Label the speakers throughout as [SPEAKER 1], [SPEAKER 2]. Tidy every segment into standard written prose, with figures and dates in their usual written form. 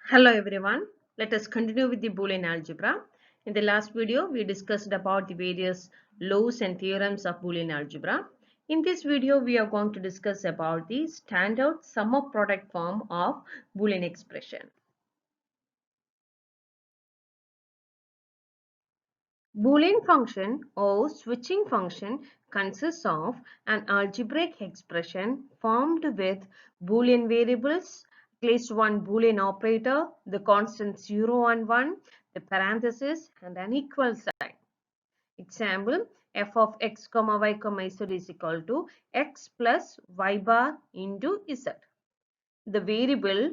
[SPEAKER 1] Hello everyone. Let us continue with the Boolean algebra. In the last video, we discussed about the various laws and theorems of Boolean algebra. In this video, we are going to discuss about the standard sum of product form of Boolean expression. Boolean function or switching function consists of an algebraic expression formed with Boolean variables, at least one Boolean operator, the constant 0 and 1, the parenthesis and an equal sign. Example, f of x comma y comma z is equal to x plus y bar into z. The variable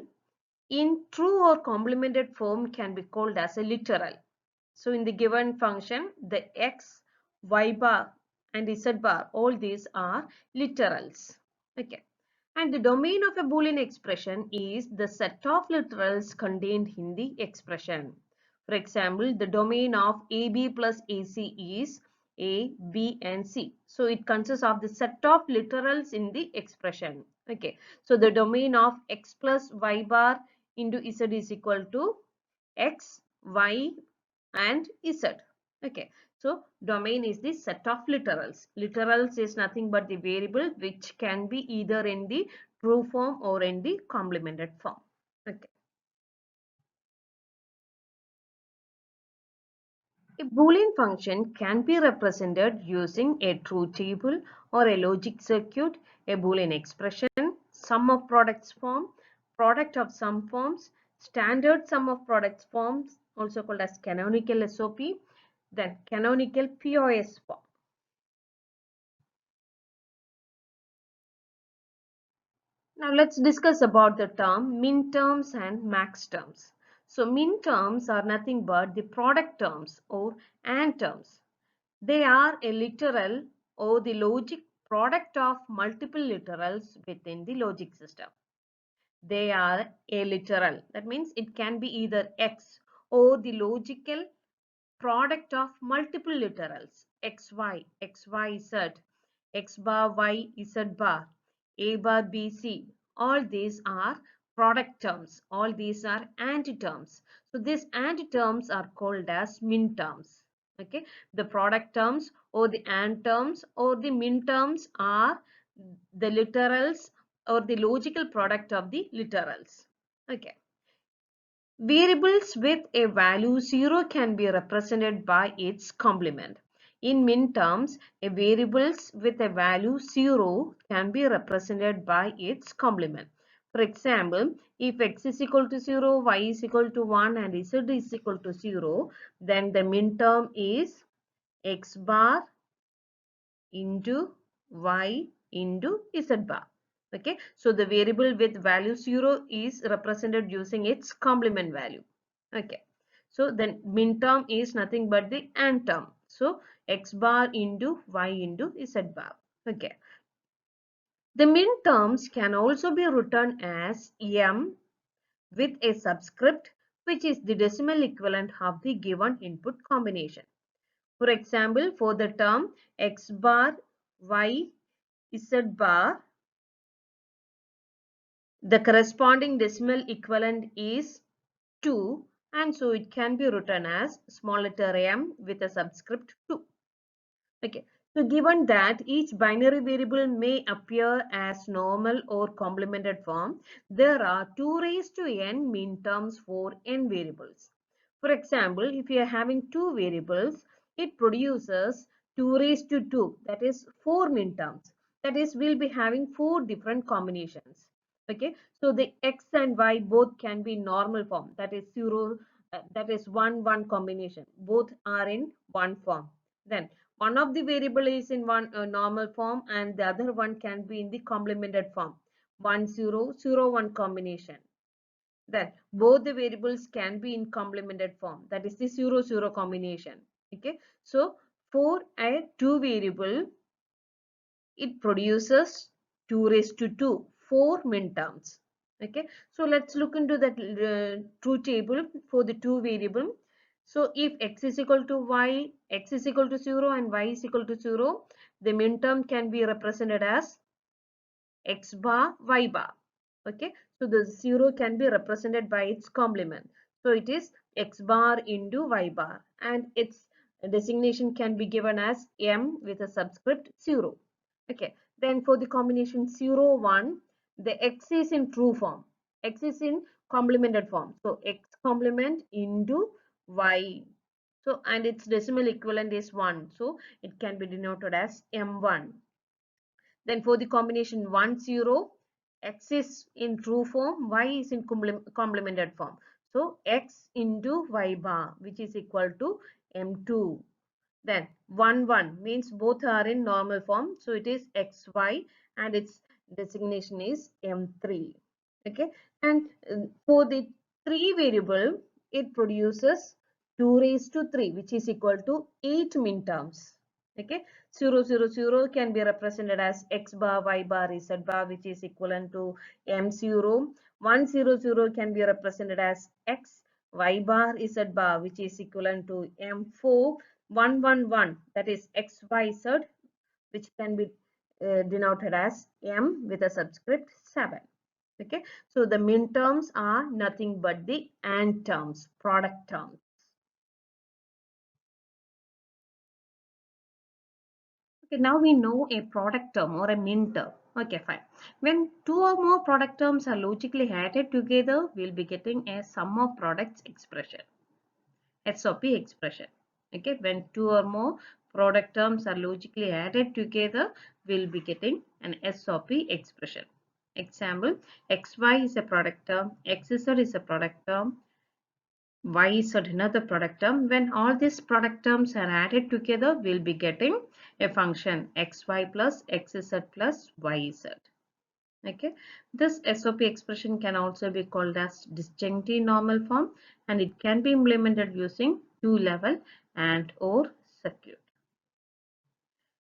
[SPEAKER 1] in true or complemented form can be called as a literal. So in the given function, the x, y bar and z bar, all these are literals. Okay. And the domain of a Boolean expression is the set of literals contained in the expression. For example, the domain of AB plus AC is A, B and C. So it consists of the set of literals in the expression. Okay. So the domain of x plus y bar into z is equal to x, y and z. Okay, so domain is the set of literals. Literals is nothing but the variable which can be either in the true form or in the complemented form. Okay. A Boolean function can be represented using a truth table or a logic circuit, a Boolean expression, sum of products form, product of sum forms, standard sum of products forms, also called as canonical SOP, then canonical POS form. Now let's discuss about the term min terms and max terms. So min terms are nothing but the product terms or AND terms. They are a literal or the logic product of multiple literals within the logic system. They are a literal. That means it can be either X or the logical product of multiple literals XY, XYZ, X bar, Y, Z bar, A bar, B, C. All these are product terms. All these are AND terms. So these AND terms are called as min terms. Okay, the product terms or the AND terms or the min terms are the literals or the logical product of the literals. Okay. Variables with a value 0 can be represented by its complement. In min terms, a variables with a value 0 can be represented by its complement. For example, if x is equal to 0, y is equal to 1 and z is equal to 0, then the min term is x bar into y into z bar. Okay, so the variable with value 0 is represented using its complement value. Okay, so then min term is nothing but the AND term. So x bar into y into z bar. Okay, the min terms can also be written as m with a subscript, which is the decimal equivalent of the given input combination. For example, for the term x bar y z bar, the corresponding decimal equivalent is 2, and so it can be written as small letter m with a subscript 2. Okay, so given that each binary variable may appear as normal or complemented form, there are 2 raised to n min terms for n variables. For example, if you are having 2 variables, it produces 2 raised to 2, that is 4 min terms. That is, we'll be having 4 different combinations. Okay, so the x and y both can be normal form, that is 0, that is 1 1 combination. Both are in one form. Then one of the variable is in one normal form and the other one can be in the complemented form, 1 0 0 1 combination. Then both the variables can be in complemented form, that is the 0 0 combination. Okay, so for a 2 variable, it produces 2 raised to 2, 4 min terms. Okay, so let's look into that truth table for the 2 variable. So if x is equal to y, x is equal to 0 and y is equal to 0, the min term can be represented as x bar, y bar. Okay, so the 0 can be represented by its complement. So it is x bar into y bar, and its designation can be given as m with a subscript 0. Okay, then for the combination 0 1, the x is in true form, x is in complemented form, so x complement into y. So and its decimal equivalent is 1, so it can be denoted as m1. Then for the combination 1 0, x is in true form, y is in complemented form. So x into y bar, which is equal to m2. Then 1 1 means both are in normal form, so it is xy, and its designation is m3. Okay, and for the 3 variable, it produces 2 raised to 3, which is equal to 8 minterms. Okay, 0 0 0 can be represented as x bar y bar z bar, which is equivalent to m0. 1 0 0 can be represented as x y bar z bar, which is equivalent to m4. 1 1 1, that is x y z, which can be denoted as m with a subscript 7. Okay, so the min terms are nothing but the and terms, product terms. Okay, now we know a product term or a min term. Okay, fine. When two or more product terms are logically added together, we'll be getting a sum of products expression, SOP expression. Okay, when two or more product terms are logically added together, we'll be getting an SOP expression. Example, XY is a product term, XZ is a product term, Y is another product term. When all these product terms are added together, we'll be getting a function xy plus xz plus yz. Okay, this SOP expression can also be called as disjunctive normal form, and it can be implemented using two-level and or circuit.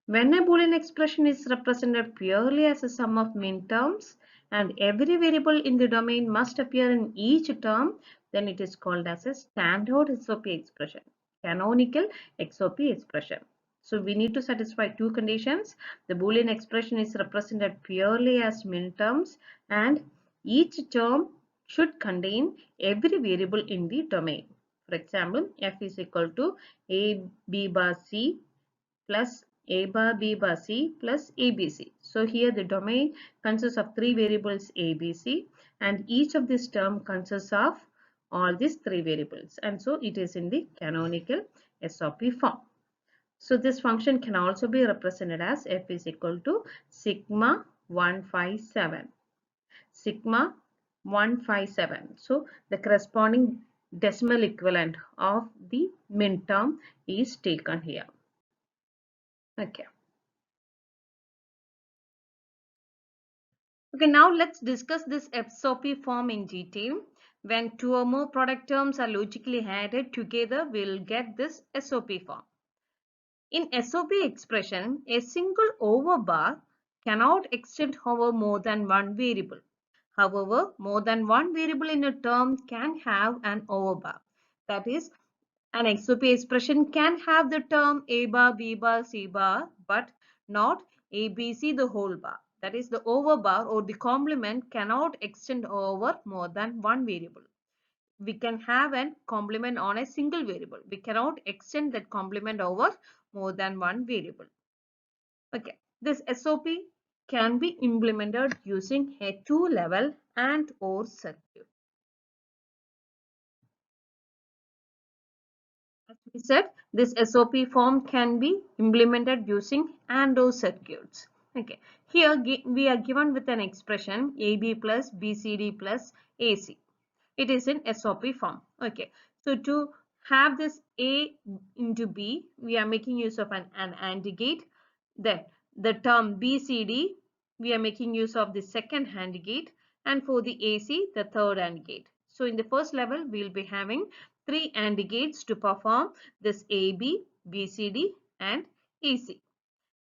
[SPEAKER 1] When a Boolean expression is represented purely as a sum of min terms and every variable in the domain must appear in each term, then it is called as a standard SOP expression, canonical SOP expression. So we need to satisfy two conditions. The Boolean expression is represented purely as min terms and each term should contain every variable in the domain. For example, f is equal to a b bar c plus a bar b bar c plus abc. So here the domain consists of three variables abc, and each of this term consists of all these three variables, and so it is in the canonical SOP form. So this function can also be represented as f is equal to sigma 157. Sigma 157. So the corresponding decimal equivalent of the min term is taken here. Okay. Okay, now let's discuss this SOP form in detail. When two or more product terms are logically added together, we'll get this SOP form. In SOP expression, a single overbar cannot extend over more than one variable. However, more than one variable in a term can have an overbar. That is, an SOP expression can have the term A bar, B bar, C bar, but not A, B, C the whole bar. That is, the overbar or the complement cannot extend over more than one variable. We can have a complement on a single variable. We cannot extend that complement over more than one variable. Okay, this SOP can be implemented using a two-level and or circuit. As we said, this SOP form can be implemented using AND OR circuits. Okay, here we are given with an expression AB plus BCD plus AC. It is in SOP form. Okay, so to have this A into B, we are making use of an AND gate. Then the term BCD, we are making use of the second AND gate, and for the AC, the third AND gate. So in the first level, we will be having three AND gates to perform this AB, BCD and AC.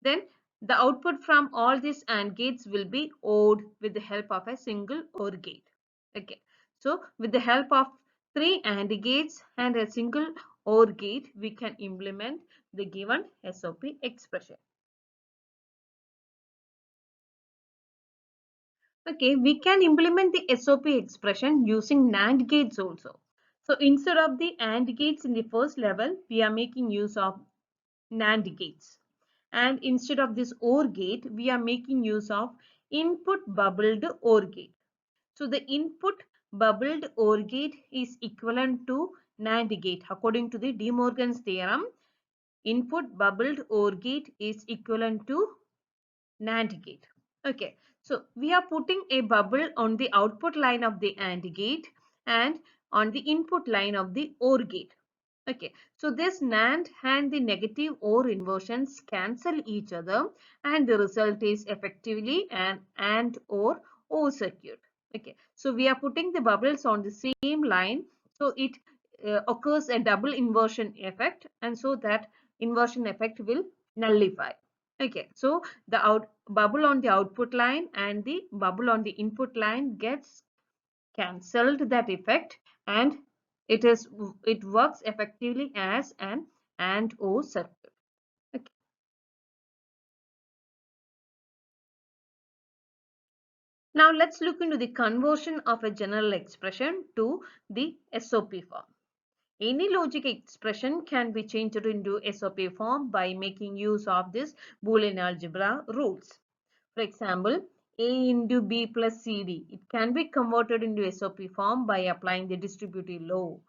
[SPEAKER 1] Then the output from all these AND gates will be ORed with the help of a single OR gate. Okay, so with the help of three AND gates and a single OR gate, we can implement the given SOP expression. Okay, we can implement the SOP expression using NAND gates also. So instead of the AND gates in the first level, we are making use of NAND gates. And instead of this OR gate, we are making use of input bubbled OR gate. So the input bubbled OR gate is equivalent to NAND gate. According to the De Morgan's theorem, input bubbled OR gate is equivalent to NAND gate. Okay, so we are putting a bubble on the output line of the AND gate and on the input line of the OR gate. Okay, so this NAND and the negative OR inversions cancel each other and the result is effectively an AND or OR circuit. Okay, so we are putting the bubbles on the same line, so it occurs a double inversion effect, and so that inversion effect will nullify. Okay, so the bubble on the output line and the bubble on the input line gets cancelled that effect, and it works effectively as an AND OR circuit. Okay. Now let's look into the conversion of a general expression to the SOP form. Any logic expression can be changed into SOP form by making use of this Boolean algebra rules. For example, A into B plus CD. It can be converted into SOP form by applying the distributive law.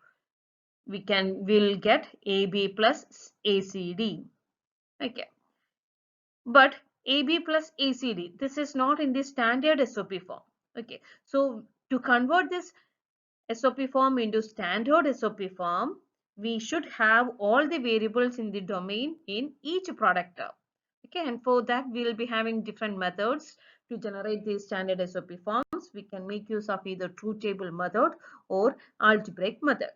[SPEAKER 1] We'll get AB plus ACD. Okay. But AB plus ACD, this is not in the standard SOP form. Okay. So to convert this SOP form into standard SOP form, we should have all the variables in the domain in each product term. Okay, and for that we will be having different methods to generate these standard SOP forms. We can make use of either truth table method or algebraic method.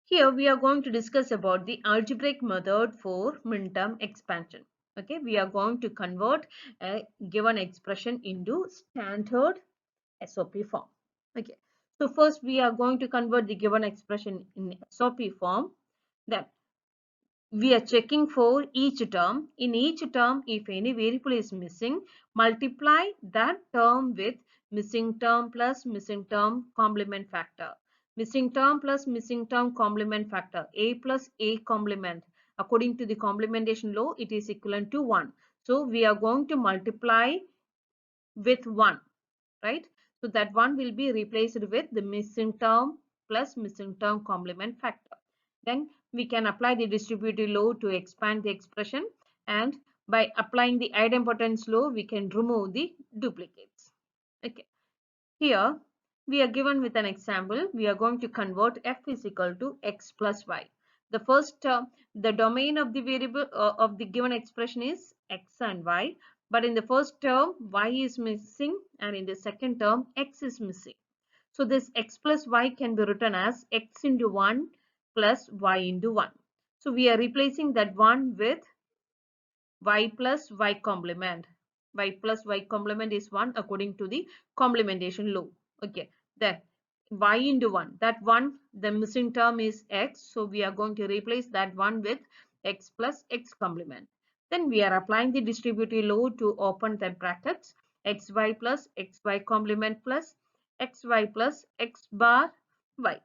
[SPEAKER 1] Here we are going to discuss about the algebraic method for minterm expansion. Okay, we are going to convert a given expression into standard SOP form. Okay, so first we are going to convert the given expression in SOP form. Then we are checking for each term. In each term, if any variable is missing, multiply that term with missing term plus missing term complement factor. Missing term plus missing term complement factor, A plus A complement. According to the complementation law, it is equivalent to 1. So we are going to multiply with 1, right? So that 1 will be replaced with the missing term plus missing term complement factor. Then we can apply the distributive law to expand the expression, and by applying the idempotency law, we can remove the duplicates. Okay. Here we are given with an example. We are going to convert f is equal to x plus y. The first the domain of the variable of the given expression is x and y, but in the first term y is missing and in the second term x is missing. So this x plus y can be written as x into 1 plus y into 1. So we are replacing that 1 with y plus y complement. Y plus y complement is 1 according to the complementation law. Okay, then y into 1. That 1, the missing term is x. So we are going to replace that 1 with x plus x complement. Then we are applying the distributive law to open the brackets. Xy plus xy complement plus xy plus x bar y.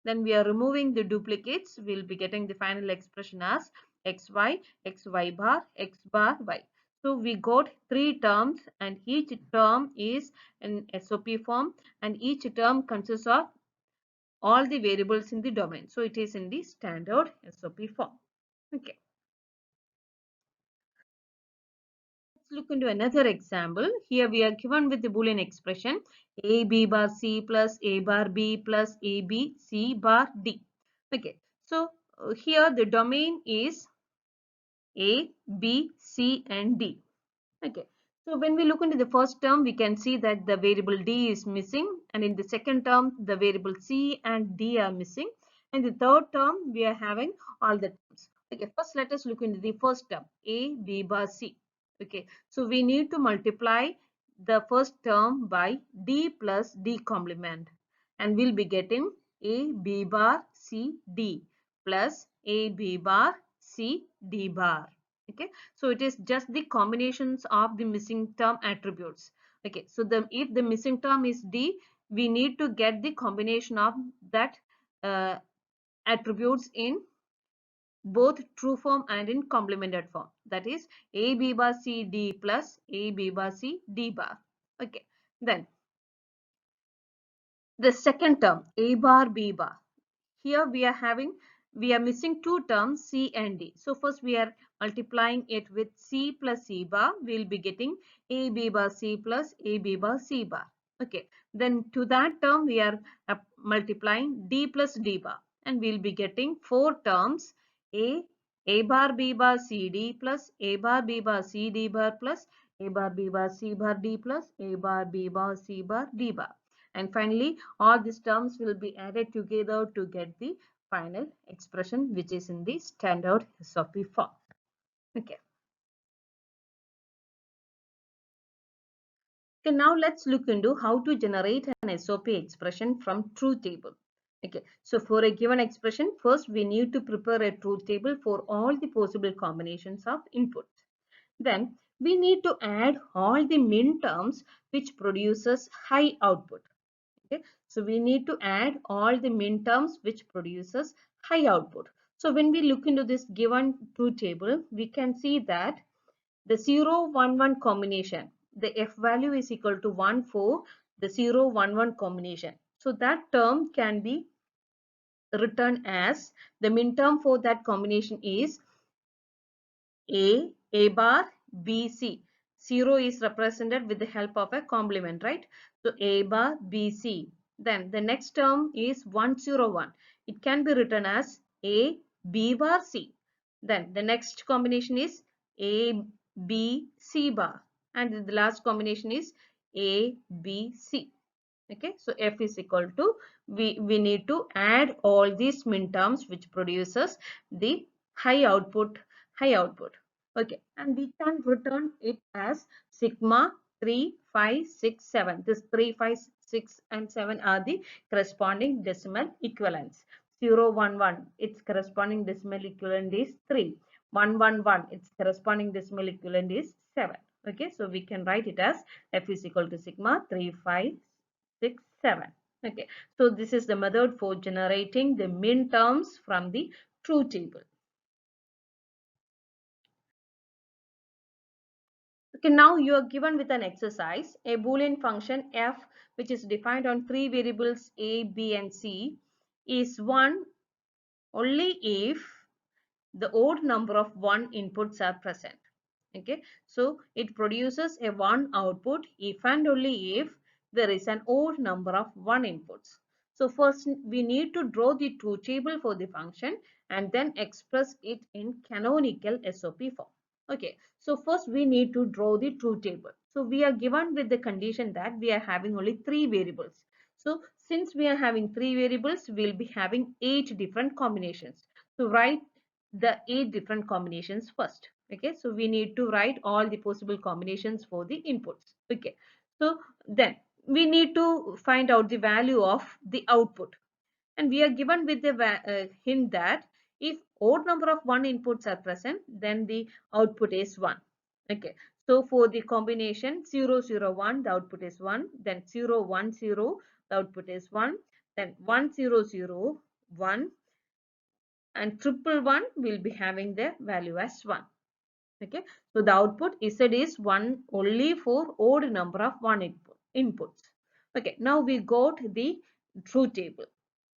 [SPEAKER 1] Then we are removing the duplicates. We'll be getting the final expression as xy, xy bar, x bar, y. So we got 3 terms and each term is in SOP form and each term consists of all the variables in the domain. So it is in the standard SOP form. Okay. Let's look into another example. Here we are given with the Boolean expression a b bar c plus a bar b plus a b c bar d. Okay, so here the domain is a, b, c and d. Okay, so when we look into the first term, we can see that the variable d is missing, and in the second term the variable c and d are missing, and the third term we are having all the terms. Okay, first let us look into the first term a, b bar, c. Okay, so we need to multiply the first term by d plus d complement, and we'll be getting a b bar c d plus a b bar c d bar. Okay, so it is just the combinations of the missing term attributes. Okay, so if the missing term is D, we need to get the combination of that uh, attributes in both true form and in complemented form. That is A B bar C D plus A B bar C D bar. Okay, then the second term A bar B bar. Here we are missing two terms C and D. So first we are multiplying it with C plus C bar. We'll be getting A B bar C plus A B bar C bar. Okay. Then to that term we are multiplying D plus D bar, and we'll be getting four terms A bar B bar C D plus A bar B bar C D bar plus A bar B bar C bar D plus A bar B bar C bar D bar. And finally, all these terms will be added together to get the final expression, which is in the standard SOP form. Okay. Okay, now let's look into how to generate an SOP expression from truth table. Okay, so for a given expression, first we need to prepare a truth table for all the possible combinations of inputs. Then we need to add all the min terms which produces high output. Okay, so we need to add all the min terms which produces high output. So when we look into this given truth table, we can see that the 0 1 1 combination, the f value is equal to 1 for the 0 1 1 combination. So that term can be written as, the min term for that combination is A bar, B, C. 0 is represented with the help of a complement, right? So A bar, B, C. Then the next term is 101. It can be written as A, B bar, C. Then the next combination is A, B, C bar. And the last combination is A, B, C. Okay, so F is equal to, we need to add all these min terms which produces the high output. Okay, and we can return it as sigma 3 5 6 7. This 3 5 6 and 7 are the corresponding decimal equivalents. 0 1 1, its corresponding decimal equivalent is 3. 1 1 1, its corresponding decimal equivalent is 7. Okay, so we can write it as F is equal to sigma 3 5 6 7. Okay, so this is the method for generating the min terms from the truth table. Okay, now you are given with an exercise, a Boolean function f, which is defined on three variables a, b, and c, is one only if the odd number of 1 inputs are present. Okay, so it produces a 1 output if and only if there is an odd number of 1 inputs. So first we need to draw the truth table for the function and then express it in canonical SOP form. Okay, so first we need to draw the truth table. So we are given with the condition that we are having only 3 variables. So since we are having 3 variables, we will be having 8 different combinations. So write the 8 different combinations first. Okay, so we need to write all the possible combinations for the inputs. Okay, so then we need to find out the value of the output, and we are given with the hint that if odd number of 1 inputs are present, then the output is 1. Okay, so for the combination 0 0 1, the output is 1, then 0 1 0, the output is 1, then 1 0 0 1, and triple 1 will be having the value as 1. Okay, so the output Z is 1 only for odd number of 1 inputs. Okay, now we got the truth table.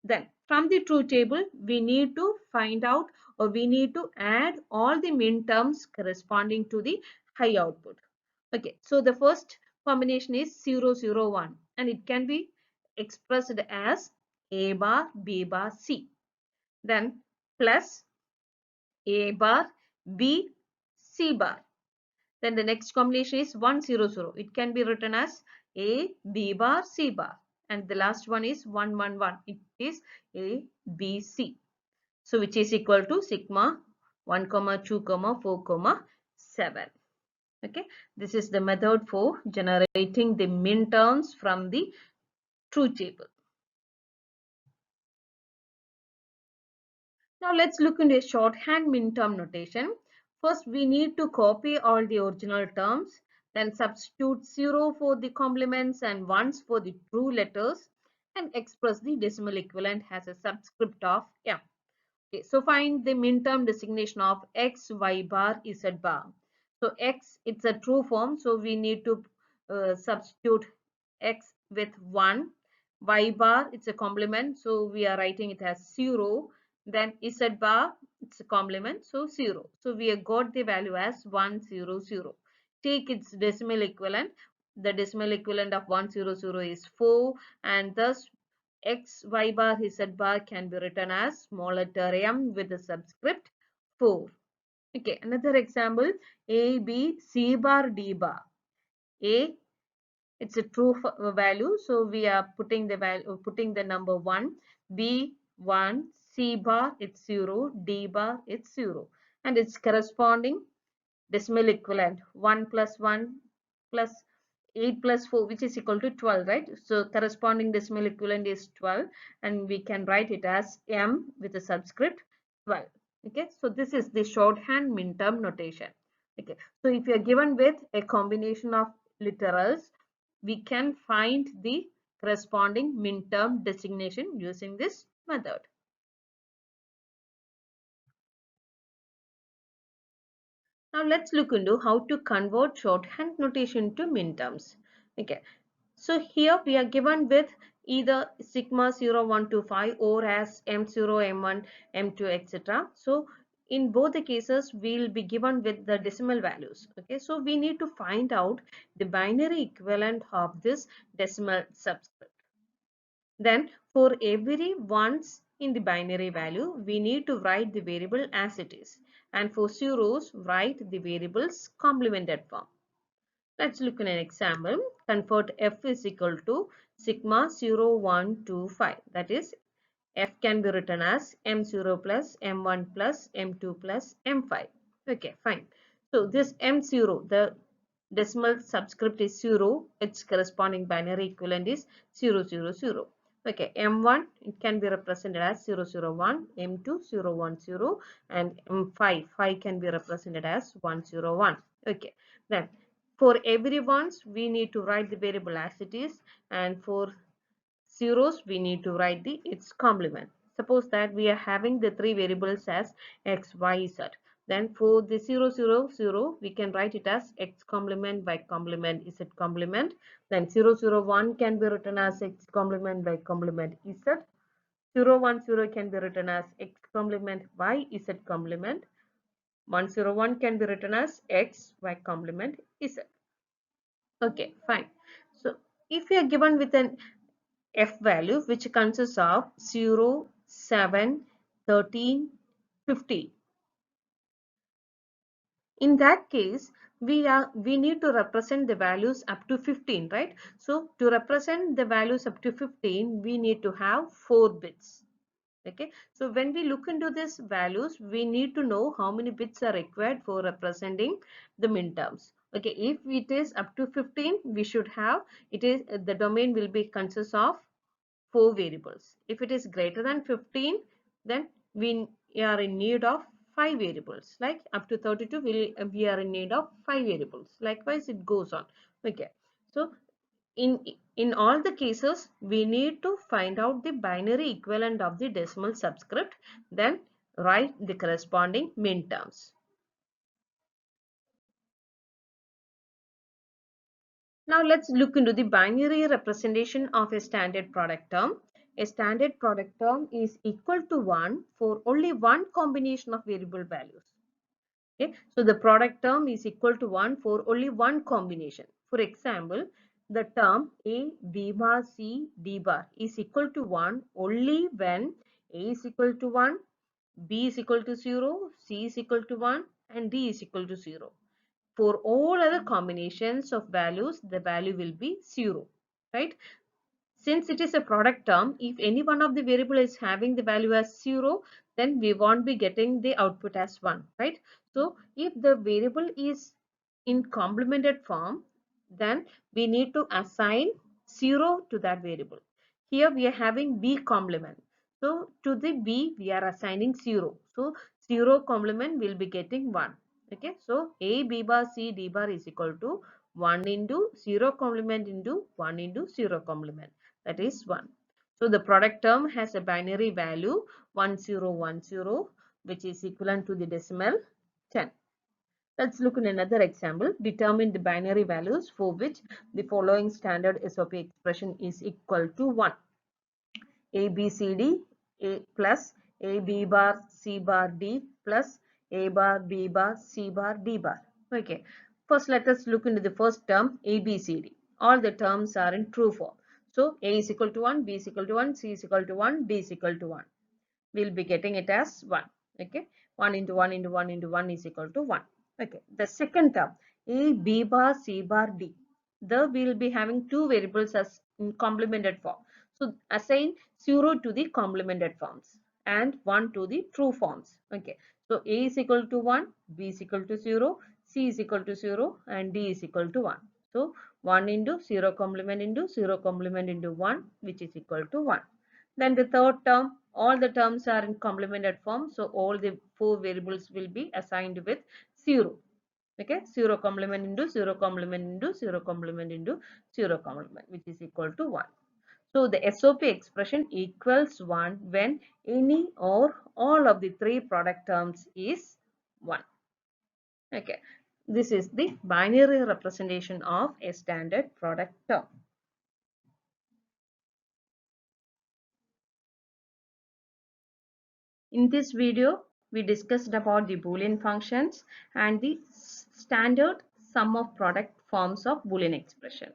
[SPEAKER 1] Then from the truth table, we need to find out, or we need to add all the min terms corresponding to the high output. Okay, so the first combination is 0 0 1, and it can be expressed as A bar B bar C. Then plus A bar B C bar. Then the next combination is 1 0 0. It can be written as A B bar C bar. And the last one is 1 1 1. It is A B C. So which is equal to sigma 1 comma 2 comma 4 comma 7. Okay, this is the method for generating the min terms from the truth table. Now let's look into a shorthand min term notation. First, we need to copy all the original terms, then substitute 0 for the complements and 1s for the true letters, and express the decimal equivalent as a subscript of m. Okay, so find the minterm designation of x, y bar, z bar. So x, it's a true form, so we need to substitute x with 1. Y bar, it's a complement, so we are writing it as 0. Then z bar, it's a complement, so 0. So we have got the value as 100. Take its decimal equivalent. The decimal equivalent of 100 is 4, and thus x, y bar, z bar can be written as small letter m with the subscript 4. Okay, another example, a, b, c bar, d bar. A, it's a true value, so we are putting the value, putting the number 1. B 1, c bar it's 0, d bar it's 0, and its corresponding decimal equivalent 1 plus 1 plus 8 plus 4, which is equal to 12, right? So corresponding decimal equivalent is 12, and we can write it as m with a subscript 12. Okay, so this is the shorthand minterm notation. Okay, so if you are given with a combination of literals, we can find the corresponding minterm designation using this method. Now let's look into how to convert shorthand notation to minterms. Okay, so here we are given with either sigma 0, 1 to 5 or as m0, m1, m2, etc. So in both the cases, we'll be given with the decimal values. Okay, so we need to find out the binary equivalent of this decimal subscript. Then for every ones in the binary value, we need to write the variable as it is. And for zeros, write the variable's complemented form. Let's look at an example. Convert f is equal to sigma 0, 1, 2, 5. That is, f can be written as m0 plus m1 plus m2 plus m5. Okay, fine. So this m0, the decimal subscript is 0. Its corresponding binary equivalent is 000. Okay, m1 it can be represented as 001, m2 010, and m5 5 can be represented as 101. Okay, then for every ones we need to write the variable as it is, and for zeros we need to write the its complement. Suppose that we are having the three variables as x, y, z. Then for the 000 we can write it as x complement, y complement, z complement. Then 001 can be written as x complement, y complement, z. 010 can be written as x complement, y, z complement. 101 can be written as x, y complement, z. Okay, fine. So if you are given with an f value which consists of 0, 7, 13, 15. In that case, we need to represent the values up to 15, right? So to represent the values up to 15, we need to have 4 bits. Okay, so when we look into these values, we need to know how many bits are required for representing the minterms. Okay, if it is up to 15, we should have, it is the domain will be consists of 4 variables. If it is greater than 15, then we are in need of 5 variables. Like up to 32, we are in need of 5 variables. Likewise, it goes on. Okay, so in all the cases, we need to find out the binary equivalent of the decimal subscript, then write the corresponding minterms. Now let's look into the binary representation of a standard product term. A standard product term is equal to 1 for only one combination of variable values. Okay, so the product term is equal to 1 for only one combination. For example, the term A, B bar, C, D bar is equal to 1 only when A is equal to 1, B is equal to 0, C is equal to 1, and D is equal to 0. For all other combinations of values, the value will be 0, right? Since it is a product term, if any one of the variable is having the value as 0, then we won't be getting the output as 1, right? So if the variable is in complemented form, then we need to assign 0 to that variable. Here we are having B complement. So to the B we are assigning 0. So 0 complement will be getting 1. Okay, so A B bar C D bar is equal to 1 into 0 complement into 1 into 0 complement, that is 1. So the product term has a binary value 1010, which is equivalent to the decimal 10. Let's look at another example. Determine the binary values for which the following standard SOP expression is equal to 1. A B C D A plus A B bar C bar D plus A bar B bar C bar D bar. Okay. First, let us look into the first term A B C D. All the terms are in true form. So A is equal to 1, B is equal to 1, C is equal to 1, D is equal to 1. We'll be getting it as 1. Okay. 1 into 1 into 1 into 1 is equal to 1. Okay. The second term A B bar C bar D. We will be having two variables as in complemented form. So assign 0 to the complemented forms and 1 to the true forms. Okay. So A is equal to 1, B is equal to 0, C is equal to 0 and D is equal to 1. So 1 into 0 complement into 0 complement into 1, which is equal to 1. Then the third term, all the terms are in complemented form. So all the four variables will be assigned with 0. Okay, 0 complement into 0 complement into 0 complement into 0 complement, which is equal to 1. So the SOP expression equals 1 when any or all of the three product terms is 1. Okay, this is the binary representation of a standard product term. In this video, we discussed about the Boolean functions and the standard sum of product forms of Boolean expression.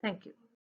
[SPEAKER 1] Thank you.